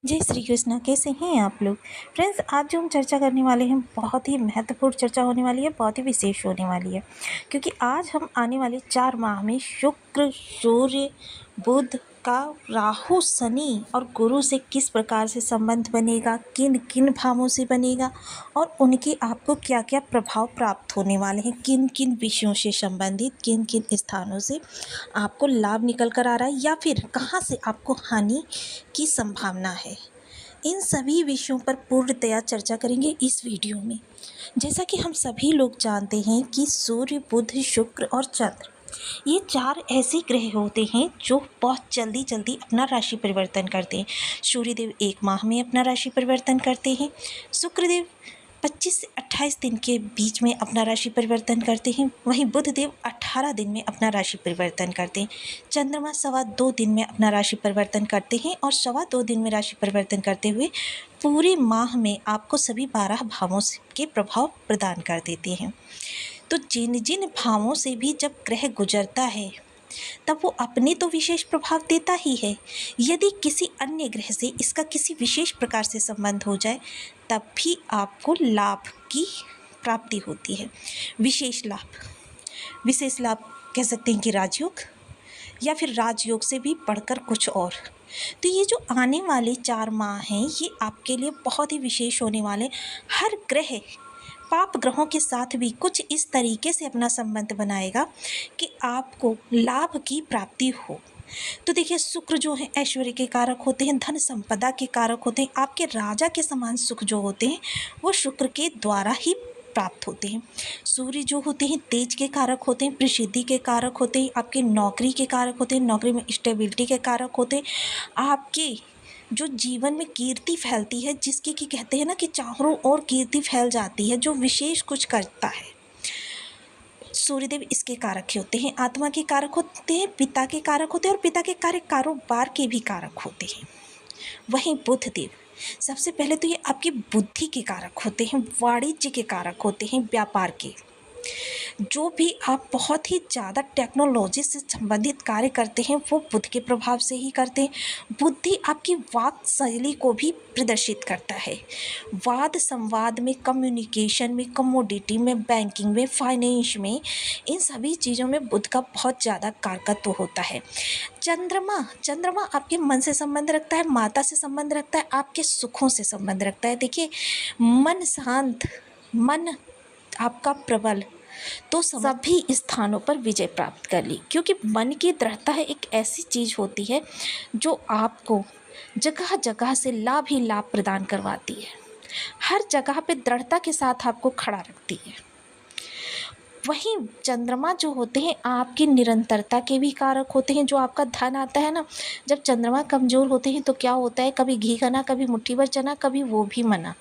जय श्री कृष्णा। कैसे हैं आप लोग? फ्रेंड्स, आज जो हम चर्चा करने वाले हैं बहुत ही महत्वपूर्ण चर्चा होने वाली है, बहुत ही विशेष होने वाली है। क्योंकि आज हम आने वाले 4 माह में शुक्र, सूर्य, बुध का राहु, शनि और गुरु से किस प्रकार से संबंध बनेगा, किन किन भावों से बनेगा और उनके आपको क्या क्या प्रभाव प्राप्त होने वाले हैं, किन किन विषयों से संबंधित, किन किन स्थानों से आपको लाभ निकल कर आ रहा है या फिर कहाँ से आपको हानि की संभावना है। इन सभी विषयों पर पूर्णतया चर्चा करेंगे इस वीडियो में। जैसा कि हम सभी लोग जानते हैं कि सूर्य, बुध, शुक्र और चंद्र ये 4 ऐसे ग्रह होते हैं जो बहुत जल्दी जल्दी अपना राशि परिवर्तन करते हैं। सूर्यदेव 1 माह में अपना राशि परिवर्तन करते हैं। शुक्रदेव 25 से 28 दिन के बीच में अपना राशि परिवर्तन करते हैं। वहीं बुधदेव 18 दिन में अपना राशि परिवर्तन करते हैं। चंद्रमा 2.25 दिन में अपना राशि परिवर्तन करते हैं और 2.25 दिन में राशि परिवर्तन करते हुए पूरे माह में आपको सभी 12 भावों के प्रभाव प्रदान कर देते हैं। तो जिन जिन भावों से भी जब ग्रह गुजरता है तब वो अपने तो विशेष प्रभाव देता ही है। यदि किसी अन्य ग्रह से इसका किसी विशेष प्रकार से संबंध हो जाए तब भी आपको लाभ की प्राप्ति होती है। विशेष लाभ कह सकते हैं कि राजयोग या फिर राजयोग से भी बढ़कर कुछ और। तो ये जो आने वाले 4 माह हैं ये आपके लिए बहुत ही विशेष होने वाले। हर ग्रह पाप ग्रहों के साथ भी कुछ इस तरीके से अपना संबंध बनाएगा कि आपको लाभ की प्राप्ति हो। तो देखिए, शुक्र जो है ऐश्वर्य के कारक होते हैं, धन संपदा के कारक होते हैं। आपके राजा के समान सुख जो होते हैं वो शुक्र के द्वारा ही प्राप्त होते हैं। सूर्य जो होते हैं तेज के कारक होते हैं, प्रसिद्धि के कारक होते हैं, आपके नौकरी के कारक होते हैं, नौकरी में स्टेबिलिटी के कारक होते हैं। आपके जो जीवन में कीर्ति फैलती है, जिसकी कि कहते हैं ना कि चारों ओर कीर्ति फैल जाती है, जो विशेष कुछ करता है, सूर्यदेव इसके कारक होते हैं। आत्मा के कारक होते हैं, पिता के कारक होते हैं और पिता के कार्य कारोबार के भी कारक होते हैं। वहीं बुधदेव सबसे पहले तो ये आपकी बुद्धि के कारक होते हैं, वाणिज्य के कारक होते हैं, व्यापार के। जो भी आप बहुत ही ज़्यादा टेक्नोलॉजी से संबंधित कार्य करते हैं वो बुध के प्रभाव से ही करते हैं। बुद्धि आपकी वाक शैली को भी प्रदर्शित करता है। वाद संवाद में, कम्युनिकेशन में, कमोडिटी में, बैंकिंग में, फाइनेंस में, इन सभी चीज़ों में बुध का बहुत ज़्यादा कारकत्व होता है। चंद्रमा आपके मन से संबंध रखता है, माता से संबंध रखता है, आपके सुखों से संबंध रखता है। देखिए, मन शांत, मन आपका प्रबल, तो सभी स्थानों पर विजय प्राप्त कर ली। क्योंकि मन की दृढ़ता है एक ऐसी चीज़ होती है जो आपको जगह जगह से लाभ ही लाभ प्रदान करवाती है। हर जगह पे दृढ़ता के साथ आपको खड़ा रखती है। वहीं चंद्रमा जो होते हैं आपकी निरंतरता के भी कारक होते हैं। जो आपका धन आता है ना, जब चंद्रमा कमज़ोर होते हैं तो क्या होता है, कभी घी खाना, कभी मुट्ठी भर चना, कभी वो भी मना।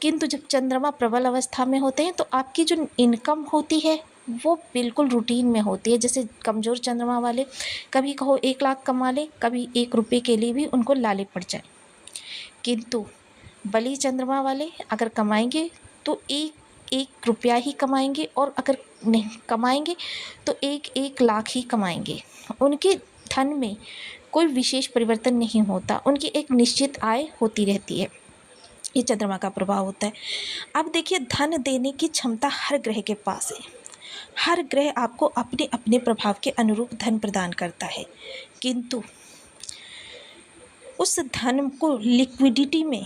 किंतु जब चंद्रमा प्रबल अवस्था में होते हैं तो आपकी जो इनकम होती है वो बिल्कुल रूटीन में होती है। जैसे कमज़ोर चंद्रमा वाले कभी कहो 1 लाख कमा ले, कभी 1 रुपये के लिए भी उनको लाले पड़ जाए। किंतु बली चंद्रमा वाले अगर कमाएंगे तो एक एक रुपया ही कमाएंगे, और अगर नहीं कमाएंगे तो 1 लाख ही कमाएंगे। उनके धन में कोई विशेष परिवर्तन नहीं होता, उनकी एक निश्चित आय होती रहती है। ये चंद्रमा का प्रभाव होता है। अब देखिए, धन देने की क्षमता हर ग्रह के पास है। हर ग्रह आपको अपने अपने प्रभाव के अनुरूप धन प्रदान करता है, किंतु उस धन को लिक्विडिटी में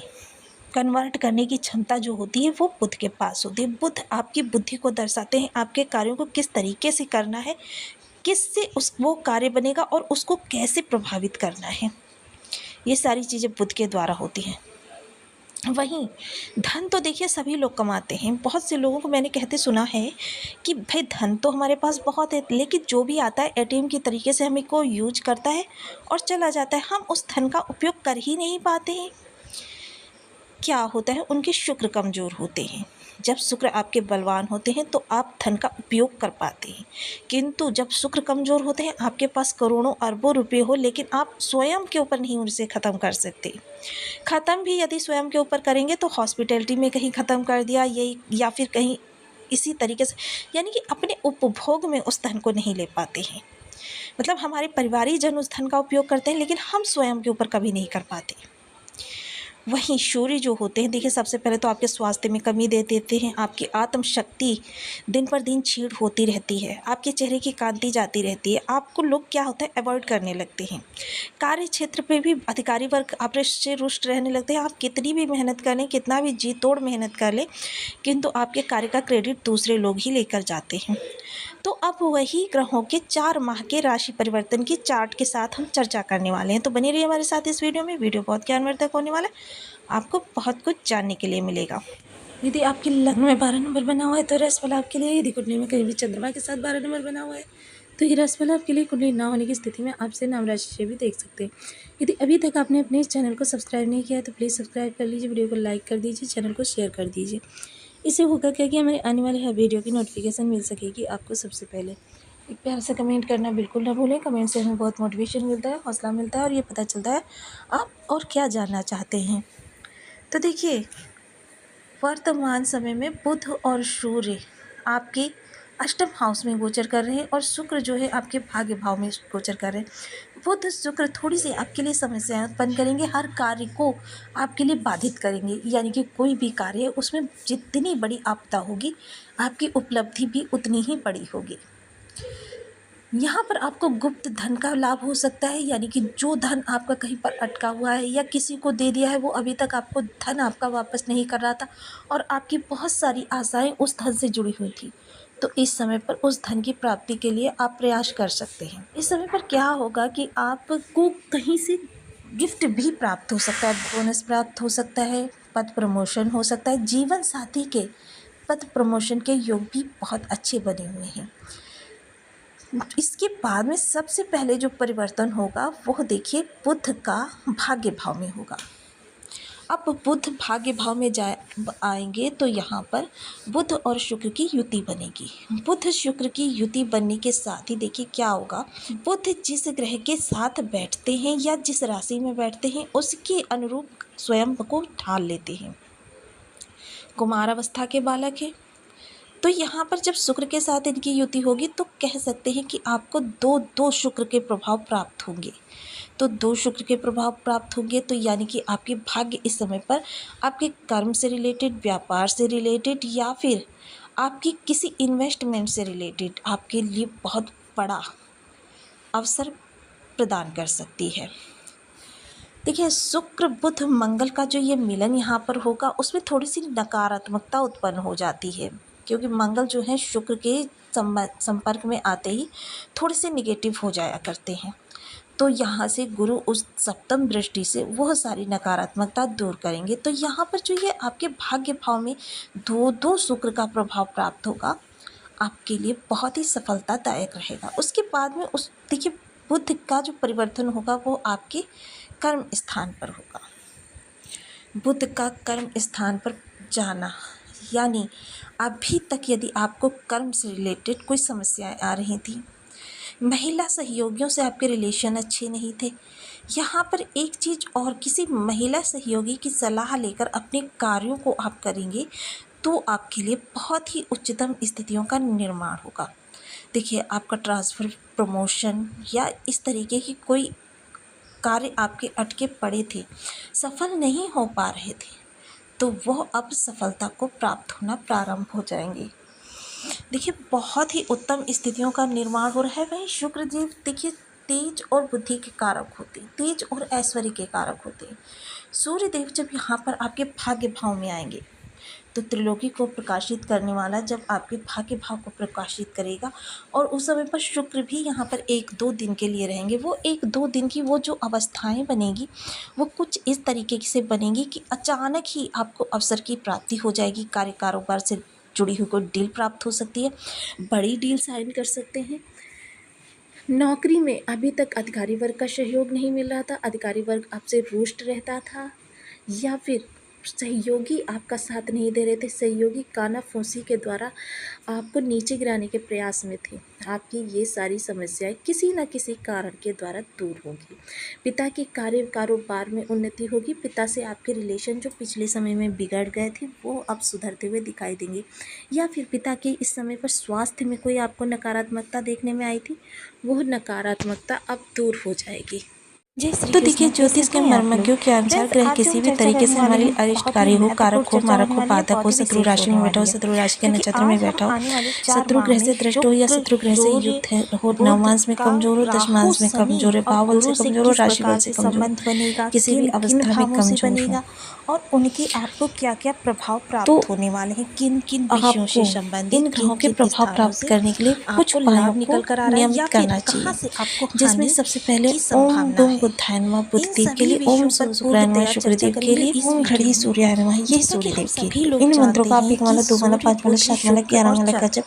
कन्वर्ट करने की क्षमता जो होती है वो बुध के पास होती है। बुध आपकी बुद्धि को दर्शाते हैं, आपके कार्यों को किस तरीके से करना है, किससे वो कार्य बनेगा और उसको कैसे प्रभावित करना है। ये सारी चीज़ें बुध के द्वारा होती हैं। वहीं धन तो देखिए सभी लोग कमाते हैं। बहुत से लोगों को मैंने कहते सुना है कि भाई धन तो हमारे पास बहुत है, लेकिन जो भी आता है एटीएम की तरीके से हमें को यूज करता है और चला जाता है। हम उस धन का उपयोग कर ही नहीं पाते हैं। क्या होता है, उनके शुक्र कमज़ोर होते हैं। जब शुक्र आपके बलवान होते हैं तो आप धन का उपयोग कर पाते हैं, किंतु जब शुक्र कमज़ोर होते हैं, आपके पास करोड़ों अरबों रुपए हो लेकिन आप स्वयं के ऊपर नहीं उसे ख़त्म कर सकते। ख़त्म भी यदि स्वयं के ऊपर करेंगे तो हॉस्पिटैलिटी में कहीं ख़त्म कर दिया, ये या फिर कहीं इसी तरीके से, यानी कि अपने उपभोग में उस धन को नहीं ले पाते हैं। मतलब हमारे परिवारीय जन उस धन का उपयोग करते हैं, लेकिन हम स्वयं के ऊपर कभी नहीं कर पाते। वहीं सूर्य जो होते हैं, देखिए सबसे पहले तो आपके स्वास्थ्य में कमी दे देते हैं। आपकी आत्मशक्ति दिन पर दिन क्षीण होती रहती है, आपके चेहरे की कांति जाती रहती है, आपको लोग क्या होता है अवॉइड करने लगते हैं। कार्य क्षेत्र पे भी अधिकारी वर्ग आपसे रुष्ट रहने लगते हैं। आप कितनी भी मेहनत कर लें, कितना भी जी तोड़ मेहनत कर लें, किंतु आपके कार्य का क्रेडिट दूसरे लोग ही लेकर जाते हैं। तो अब वही ग्रहों के 4 माह के राशि परिवर्तन की चार्ट के साथ हम चर्चा करने वाले हैं। तो बने रहिए हमारे साथ इस वीडियो में। वीडियो बहुत ज्ञानवर्धक होने वाला है, आपको बहुत कुछ जानने के लिए मिलेगा। यदि आपके लग्न में 12 नंबर बना हुआ है तो राशिफल आपके लिए, यदि कुंडली में कहीं भी चंद्रमा के साथ 12 नंबर बना हुआ है तो ये राशिफल आपके लिए कुंडली ना होने की स्थिति में आपसे नाम राशि से भी देख सकते हैं। यदि अभी तक आपने अपने इस चैनल को सब्सक्राइब नहीं किया है तो प्लीज़ सब्सक्राइब कर लीजिए, वीडियो को लाइक कर दीजिए, चैनल को शेयर कर दीजिए। इससे होगा क्या कि हमारे आने वाले हर वीडियो की नोटिफिकेशन मिल सकेगी आपको सबसे पहले। एक प्यार से कमेंट करना बिल्कुल ना भूलें। कमेंट से हमें बहुत मोटिवेशन मिलता है, हौसला मिलता है और ये पता चलता है आप और क्या जानना चाहते हैं। तो देखिए, वर्तमान समय में बुध और सूर्य आपके अष्टम हाउस में गोचर कर रहे हैं और शुक्र जो है आपके भाग्य भाव में गोचर कर रहे हैं। बुध शुक्र थोड़ी सी आपके लिए समस्याएं उत्पन्न करेंगे, हर कार्य को आपके लिए बाधित करेंगे। यानी कि कोई भी कार्य है उसमें जितनी बड़ी आपदा होगी, आपकी उपलब्धि भी उतनी ही बड़ी होगी। यहाँ पर आपको गुप्त धन का लाभ हो सकता है, यानी कि जो धन आपका कहीं पर अटका हुआ है या किसी को दे दिया है, वो अभी तक आपको धन आपका वापस नहीं कर रहा था और आपकी बहुत सारी आशाएं उस धन से जुड़ी हुई थी। तो इस समय पर उस धन की प्राप्ति के लिए आप प्रयास कर सकते हैं। इस समय पर क्या होगा कि आपको कहीं से गिफ्ट भी प्राप्त हो सकता है, बोनस प्राप्त हो सकता है, पद प्रमोशन हो सकता है। जीवन साथी के पद प्रमोशन के योग भी बहुत अच्छे बने हुए हैं। इसके बाद में सबसे पहले जो परिवर्तन होगा वो देखिए बुध का भाग्य भाव में होगा। अब बुध भाग्य भाव में आएंगे तो यहाँ पर बुध और शुक्र की युति बनेगी। बुध शुक्र की युति बनने के साथ ही देखिए क्या होगा, बुध जिस ग्रह के साथ बैठते हैं या जिस राशि में बैठते हैं उसके अनुरूप स्वयं को ढाल लेते हैं। कुमार अवस्था के बालक है तो यहाँ पर जब शुक्र के साथ इनकी युति होगी तो कह सकते हैं कि आपको दो शुक्र के प्रभाव प्राप्त होंगे। तो 2 शुक्र के प्रभाव प्राप्त होंगे तो यानी कि आपके भाग्य इस समय पर आपके कर्म से रिलेटेड, व्यापार से रिलेटेड या फिर आपकी किसी इन्वेस्टमेंट से रिलेटेड आपके लिए बहुत बड़ा अवसर प्रदान कर सकती है। देखिए, शुक्र बुध मंगल का जो ये मिलन यहाँ पर होगा उसमें थोड़ी सी नकारात्मकता उत्पन्न हो जाती है, क्योंकि मंगल जो है शुक्र के संपर्क में आते ही थोड़े से निगेटिव हो जाया करते हैं। तो यहाँ से गुरु उस सप्तम दृष्टि से वह सारी नकारात्मकता दूर करेंगे। तो यहाँ पर जो ये आपके भाग्य भाव में दो शुक्र का प्रभाव प्राप्त होगा, आपके लिए बहुत ही सफलतादायक रहेगा। उसके बाद में देखिए बुध का जो परिवर्तन होगा वो आपके कर्म स्थान पर होगा। बुध का कर्म स्थान पर जाना यानी अभी तक यदि आपको कर्म से रिलेटेड कोई समस्याएं आ रही थी, महिला सहयोगियों से आपके रिलेशन अच्छे नहीं थे, यहाँ पर एक चीज़ और, किसी महिला सहयोगी की सलाह लेकर अपने कार्यों को आप करेंगे तो आपके लिए बहुत ही उच्चतम स्थितियों का निर्माण होगा। देखिए, आपका ट्रांसफ़र, प्रमोशन या इस तरीके की कोई कार्य आपके अटके पड़े थे, सफल नहीं हो पा रहे थे, तो वह अब सफलता को प्राप्त होना प्रारंभ हो जाएंगे। देखिए, बहुत ही उत्तम स्थितियों का निर्माण हो रहा है। वहीं शुक्र जी देखिए तेज और बुद्धि के कारक होते हैं, तेज और ऐश्वर्य के कारक होते हैं। सूर्य देव जब यहाँ पर आपके भाग्य भाव में आएंगे तो त्रिलोकी को प्रकाशित करने वाला जब आपके भाग्य भाव को प्रकाशित करेगा और उस समय पर शुक्र भी यहाँ पर 1-2 दिन के लिए रहेंगे। वो 1-2 दिन की वो जो अवस्थाएं बनेगी वो कुछ इस तरीके से बनेंगी कि अचानक ही आपको अवसर की प्राप्ति हो जाएगी। कार्य कारोबार से जुड़ी हुई कोई डील प्राप्त हो सकती है, बड़ी डील साइन कर सकते हैं। नौकरी में अभी तक अधिकारी वर्ग का सहयोग नहीं मिल रहा था, अधिकारी वर्ग आपसे रुष्ट रहता था, या फिर सहयोगी आपका साथ नहीं दे रहे थे, सहयोगी कानाफूसी के द्वारा आपको नीचे गिराने के प्रयास में थे, आपकी ये सारी समस्याएं किसी न किसी कारण के द्वारा दूर होगी। पिता के कार्य कारोबार में उन्नति होगी। पिता से आपके रिलेशन जो पिछले समय में बिगड़ गए थे वो अब सुधरते हुए दिखाई देंगे। या फिर पिता के इस समय पर स्वास्थ्य में कोई आपको नकारात्मकता देखने में आई थी, वो नकारात्मकता अब दूर हो जाएगी। तो देखिए, ज्योतिष के मर्मज्ञों के अनुसार ग्रह किसी भी तरीके से हमारी अरिष्टकारी हो, कारक हो, मारक हो, बाधक हो, शत्रु राशि में बैठा हो, शत्रु राशि के नक्षत्र में बैठा हो, शत्रु ग्रह से दृष्ट हो या शत्रु ग्रह से युक्त हो, नवमांश में कमजोर हो, दशमांश में कमजोर है, भावबल से कमजोर हो, राशि बल से कमजोर बनेगा, किसी भी अवस्था में कमजोर हो, और उनके आपको क्या क्या प्रभाव प्राप्त होने वाले हैं, किन किन विषयों से संबंधित, इन ग्रहों के प्रभाव प्राप्त करने के लिए कुछ उपायों को नियमित करना चाहिए, जिसमें सबसे पहले ओम गं बुद्धाय नमः बुद्धदेव के लिए, ओम शुक्राय नमः शुक्रदेव के लिए, ओम घड़ी सूर्याय नमः ये सूर्यदेव के लिए। इन मंत्रों का आप 1 माला, 2 माला, 5 माला, 7 माला, 11 माला का जप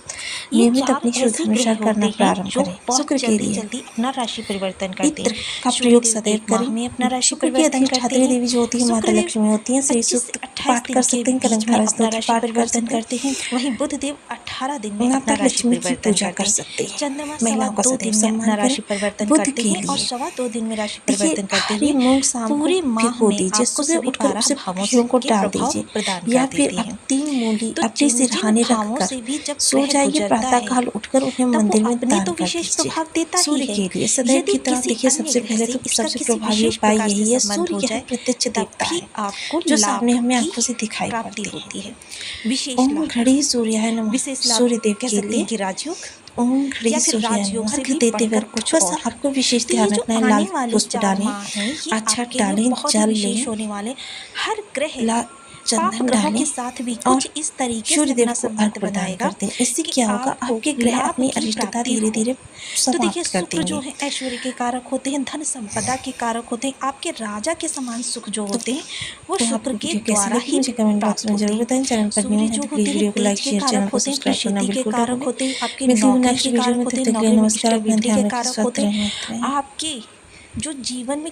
नियमित अपनी श्रद्धानुसार करना प्रारंभ करें। शुक्र के लिए अपना राशि परिवर्तन करते हैं, का प्रयोग सदैव करें। में अपना राशि शुक्र की अधिष्ठात्री देवी जो होती है माता लक्ष्मी होती है। श्री सूक्त पाठ कर सकते हैं, करंकार स्तोत्र पाठ कर सकते हैं। वहीं बुधदेव 18 दिन में माता लक्ष्मी की पूजा कर सकते हैं। चंद्रमा महिलाओं का 2 सदैव दिन में अपना सम्मान राशि करें। परिवर्तन बुध करते के हैं और लिए 2 दिन में राशि परिवर्तन करते हरी हुए मूंग शाम को पूरे माह भिगो में दीजिए, आपको सुबह सभी उठकर 12 उसे भावों पक्षियों को के डाल प्रभाव दीजिए, प्रदान या कर फिर देते आप हैं। 3 मूली तो अपने जिन सिरहाने भावों रखकर से भी जब सो ग्रह जाइए। गुजरता प्रातः है काल उठकर उन्हें तब वो मंदिर में अपने दान तो कर विशेष दीजिए। प्रभाव देता ही सूर्य है। के लिए सदैव यदि की तरह किसी देखिए, अन्य सबसे ग्रह पहले से तो इसका सबसे किसी प्रभावी विशेष उपाय प्रकार से यही है, संबंध हो सूर्य जाए है प्रत्यक्ष तब देवता भी है आपको जो लाभ सामने हमें की आंखों से दिखाई प्राप्ति पड़ते होती हैं। है। विशेष ओम लाभ, घड़ी सूर्याय नमः विशेष लाभ सूर्यदेव कह के सकते लिए हैं कि राजयोग ओम घड़ी या फिर सूर्याय राजयोग नमः से अर्घ्य भी देते बढ़कर वक्त कुछ बस और। आपको विशेष तो ये ध्यान जो रखना है, आने लाल वाले पुष्प 4 डालें, माह हैं ये अक्षत आपके लिए डालें, बहुत ही जल विशेष लें, होने वाले। हर ग्रह पाप चंदन ग्रहों डालें के साथ भी और कुछ इस तरीके से सूर्यदेव अपना को संबंध अर्घ्य प्रदान बनाएगा कर दें। इससे कि क्या होगा, आपको आपके ग्रह लाभ अपनी की अरिष्टता प्राप्ति धीरे हो। धीरे तो देखिए, समाप्त कर शुक्र जो देंगे। है ऐश्वर्य के कारक होते हैं, धन संपदा के कारक होते हैं, आपके राजा के समान सुख जो होते हैं वो तो शुक्र आपको के वीडियो कैसी द्वारा लगी ही मुझे कमेंट बॉक्स प्राप्त में होते जरूर हैं। बताएं। चैनल पर न्यू सूर्य हैं जो तो होते प्लीज हैं वीडियो को लाइक तेज के शेयर, चैनल कारक को होते हैं, सब्सक्राइब करना कृषि के बिल्कुल ना कारक भूलें। होते हैं, आपके मिलती हूँ नौकरी नेक्स्ट के वीडियो कारक में, होते तब हैं, तक के लिए नौकरी में नमस्कार। अपना स्टेबिलिटी ध्यान के रखें, कारक स्वस्थ होते हैं। रहें, मस्त रहें। आपके जो जीवन में